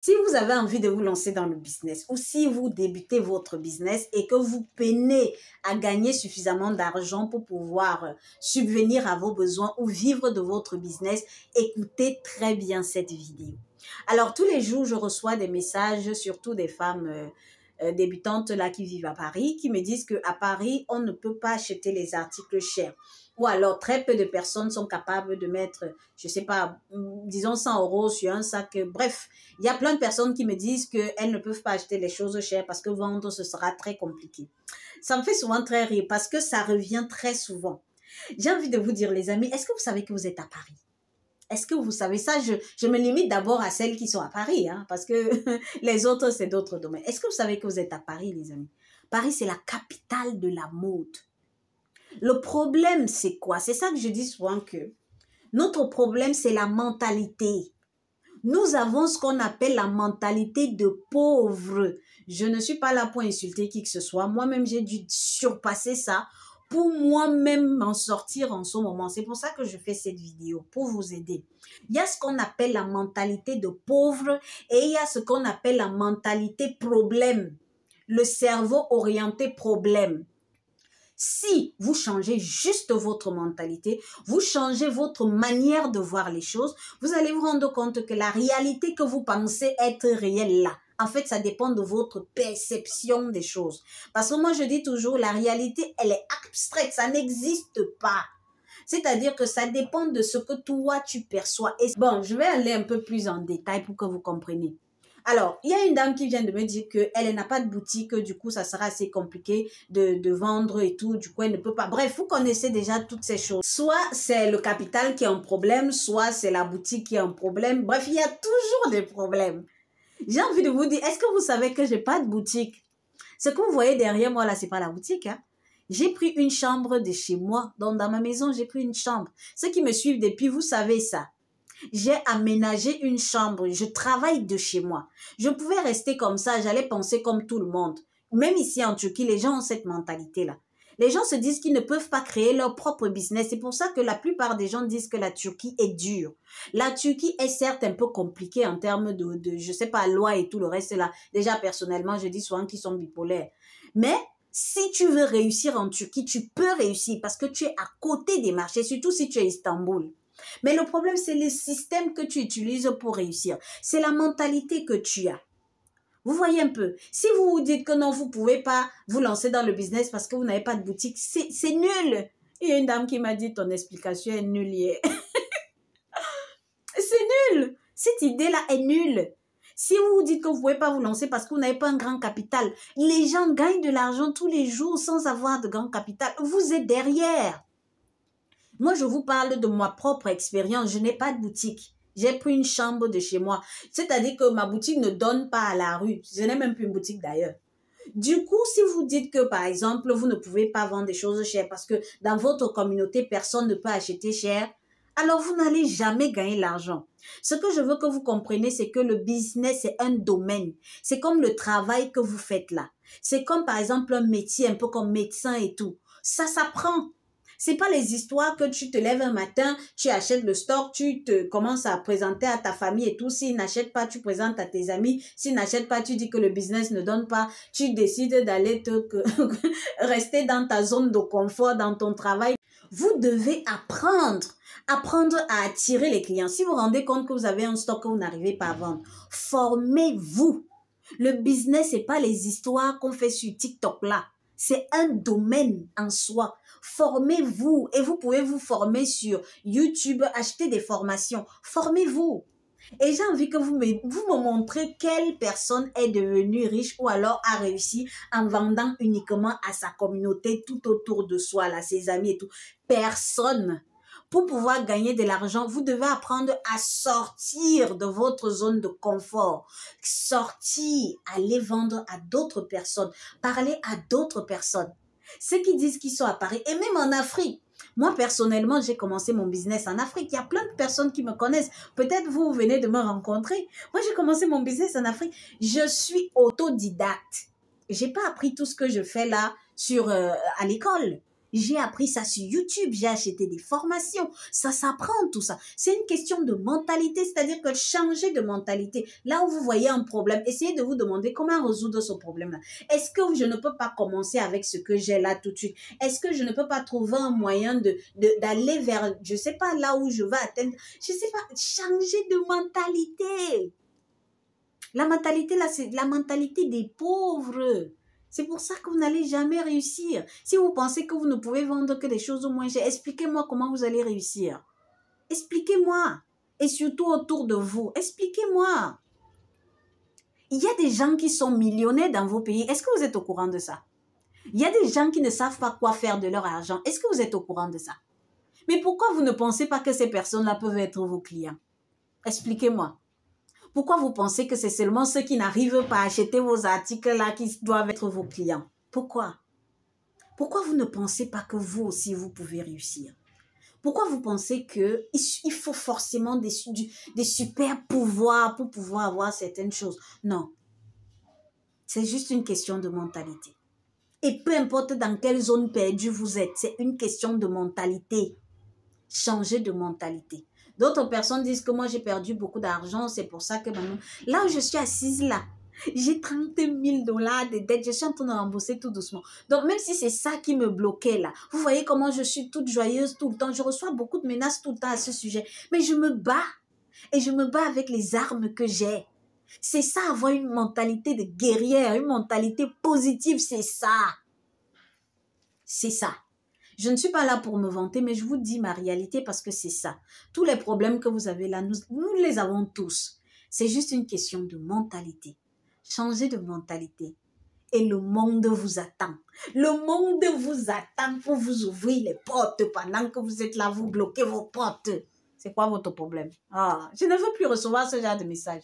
Si vous avez envie de vous lancer dans le business ou si vous débutez votre business et que vous peinez à gagner suffisamment d'argent pour pouvoir subvenir à vos besoins ou vivre de votre business, écoutez très bien cette vidéo. Alors, tous les jours, je reçois des messages, surtout des femmes débutantes là qui vivent à Paris, qui me disent qu'à Paris, on ne peut pas acheter les articles chers. Ou alors, très peu de personnes sont capables de mettre, je ne sais pas, disons 100 € sur un sac. Bref, il y a plein de personnes qui me disent qu'elles ne peuvent pas acheter les choses chères parce que vendre, ce sera très compliqué. Ça me fait souvent très rire parce que ça revient très souvent. J'ai envie de vous dire, les amis, est-ce que vous savez que vous êtes à Paris? Est-ce que vous savez ça? Je me limite d'abord à celles qui sont à Paris, hein, parce que les autres, c'est d'autres domaines. Est-ce que vous savez que vous êtes à Paris, les amis? Paris, c'est la capitale de la mode. Le problème, c'est quoi? C'est ça que je dis souvent que notre problème, c'est la mentalité. Nous avons ce qu'on appelle la mentalité de pauvre. Je ne suis pas là pour insulter qui que ce soit. Moi-même, j'ai dû surpasser ça pour moi-même m'en sortir en ce moment. C'est pour ça que je fais cette vidéo, pour vous aider. Il y a ce qu'on appelle la mentalité de pauvre et il y a ce qu'on appelle la mentalité problème. Le cerveau orienté problème. Si vous changez juste votre mentalité, vous changez votre manière de voir les choses, vous allez vous rendre compte que la réalité que vous pensez être réelle là, en fait, ça dépend de votre perception des choses. Parce que moi, je dis toujours, la réalité, elle est abstraite, ça n'existe pas. C'est-à-dire que ça dépend de ce que toi, tu perçois. Et bon, je vais aller un peu plus en détail pour que vous compreniez. Alors, il y a une dame qui vient de me dire qu'elle n'a pas de boutique, du coup, ça sera assez compliqué de vendre et tout, du coup, elle ne peut pas. Bref, vous connaissez déjà toutes ces choses. Soit c'est le capital qui a un problème, soit c'est la boutique qui a un problème. Bref, il y a toujours des problèmes. J'ai envie de vous dire, est-ce que vous savez que j'ai pas de boutique? Ce que vous voyez derrière moi, là, c'est pas la boutique, hein. J'ai pris une chambre de chez moi. Donc, dans ma maison, j'ai pris une chambre. Ceux qui me suivent depuis, vous savez ça. J'ai aménagé une chambre, je travaille de chez moi. Je pouvais rester comme ça, j'allais penser comme tout le monde. Même ici en Turquie, les gens ont cette mentalité-là. Les gens se disent qu'ils ne peuvent pas créer leur propre business. C'est pour ça que la plupart des gens disent que la Turquie est dure. La Turquie est certes un peu compliquée en termes de je sais pas, loi et tout le reste là. Déjà, personnellement, je dis souvent qu'ils sont bipolaires. Mais si tu veux réussir en Turquie, tu peux réussir parce que tu es à côté des marchés, surtout si tu es à Istanbul. Mais le problème, c'est le système que tu utilises pour réussir. C'est la mentalité que tu as. Vous voyez un peu. Si vous vous dites que non, vous ne pouvez pas vous lancer dans le business parce que vous n'avez pas de boutique, c'est nul. Il y a une dame qui m'a dit, ton explication est nulle. C'est nul. Cette idée-là est nulle. Si vous vous dites que vous ne pouvez pas vous lancer parce que vous n'avez pas un grand capital, les gens gagnent de l'argent tous les jours sans avoir de grand capital. Vous êtes derrière. Moi, je vous parle de ma propre expérience. Je n'ai pas de boutique. J'ai pris une chambre de chez moi. C'est-à-dire que ma boutique ne donne pas à la rue. Je n'ai même plus une boutique d'ailleurs. Du coup, si vous dites que, par exemple, vous ne pouvez pas vendre des choses chères parce que dans votre communauté, personne ne peut acheter cher, alors vous n'allez jamais gagner l'argent. Ce que je veux que vous compreniez, c'est que le business, c'est un domaine. C'est comme le travail que vous faites là. C'est comme, par exemple, un métier, un peu comme médecin et tout. Ça s'apprend. C'est pas les histoires que tu te lèves un matin, tu achètes le stock, tu te commences à présenter à ta famille et tout. S'ils n'achètent pas, tu présentes à tes amis. S'ils n'achètent pas, tu dis que le business ne donne pas. Tu décides d'aller rester dans ta zone de confort, dans ton travail. Vous devez apprendre à attirer les clients. Si vous vous rendez compte que vous avez un stock que vous n'arrivez pas à vendre, formez-vous. Le business, c'est pas les histoires qu'on fait sur TikTok là. C'est un domaine en soi. Formez-vous et vous pouvez vous former sur YouTube, acheter des formations. Formez-vous. Et j'ai envie que vous me montrez quelle personne est devenue riche ou alors a réussi en vendant uniquement à sa communauté tout autour de soi, là, ses amis et tout. Personne. Pour pouvoir gagner de l'argent, vous devez apprendre à sortir de votre zone de confort. Sortir, aller vendre à d'autres personnes, parler à d'autres personnes. Ceux qui disent qu'ils sont à Paris et même en Afrique. Moi, personnellement, j'ai commencé mon business en Afrique. Il y a plein de personnes qui me connaissent. Peut-être vous venez de me rencontrer. Moi, j'ai commencé mon business en Afrique. Je suis autodidacte. J'ai pas appris tout ce que je fais là à l'école. J'ai appris ça sur YouTube, j'ai acheté des formations. Ça s'apprend tout ça. C'est une question de mentalité, c'est-à-dire que changer de mentalité. Là où vous voyez un problème, essayez de vous demander comment résoudre ce problème-là. Est-ce que je ne peux pas commencer avec ce que j'ai là tout de suite? Est-ce que je ne peux pas trouver un moyen d'aller vers, je sais pas, là où je veux atteindre? Je sais pas, changer de mentalité. La mentalité là, c'est la mentalité des pauvres. C'est pour ça que vous n'allez jamais réussir. Si vous pensez que vous ne pouvez vendre que des choses au moins chères, expliquez-moi comment vous allez réussir. Expliquez-moi. Et surtout autour de vous, expliquez-moi. Il y a des gens qui sont millionnaires dans vos pays. Est-ce que vous êtes au courant de ça? Il y a des gens qui ne savent pas quoi faire de leur argent. Est-ce que vous êtes au courant de ça? Mais pourquoi vous ne pensez pas que ces personnes-là peuvent être vos clients? Expliquez-moi. Pourquoi vous pensez que c'est seulement ceux qui n'arrivent pas à acheter vos articles-là qui doivent être vos clients? Pourquoi? Pourquoi vous ne pensez pas que vous aussi, vous pouvez réussir? Pourquoi vous pensez qu'il faut forcément des super pouvoirs pour pouvoir avoir certaines choses? Non. C'est juste une question de mentalité. Et peu importe dans quelle zone perdue vous êtes, c'est une question de mentalité. Changez de mentalité. D'autres personnes disent que moi, j'ai perdu beaucoup d'argent. C'est pour ça que maintenant, là où je suis assise là, j'ai 30 000 $ de dettes. Je suis en train de rembourser tout doucement. Donc, même si c'est ça qui me bloquait là, vous voyez comment je suis toute joyeuse tout le temps. Je reçois beaucoup de menaces tout le temps à ce sujet. Mais je me bats. Et je me bats avec les armes que j'ai. C'est ça, avoir une mentalité de guerrière, une mentalité positive, c'est ça. C'est ça. Je ne suis pas là pour me vanter, mais je vous dis ma réalité parce que c'est ça. Tous les problèmes que vous avez là, nous les avons tous. C'est juste une question de mentalité. Changez de mentalité. Et le monde vous attend. Le monde vous attend pour vous ouvrir les portes pendant que vous êtes là, vous bloquez vos portes. C'est quoi votre problème? Ah, je ne veux plus recevoir ce genre de message.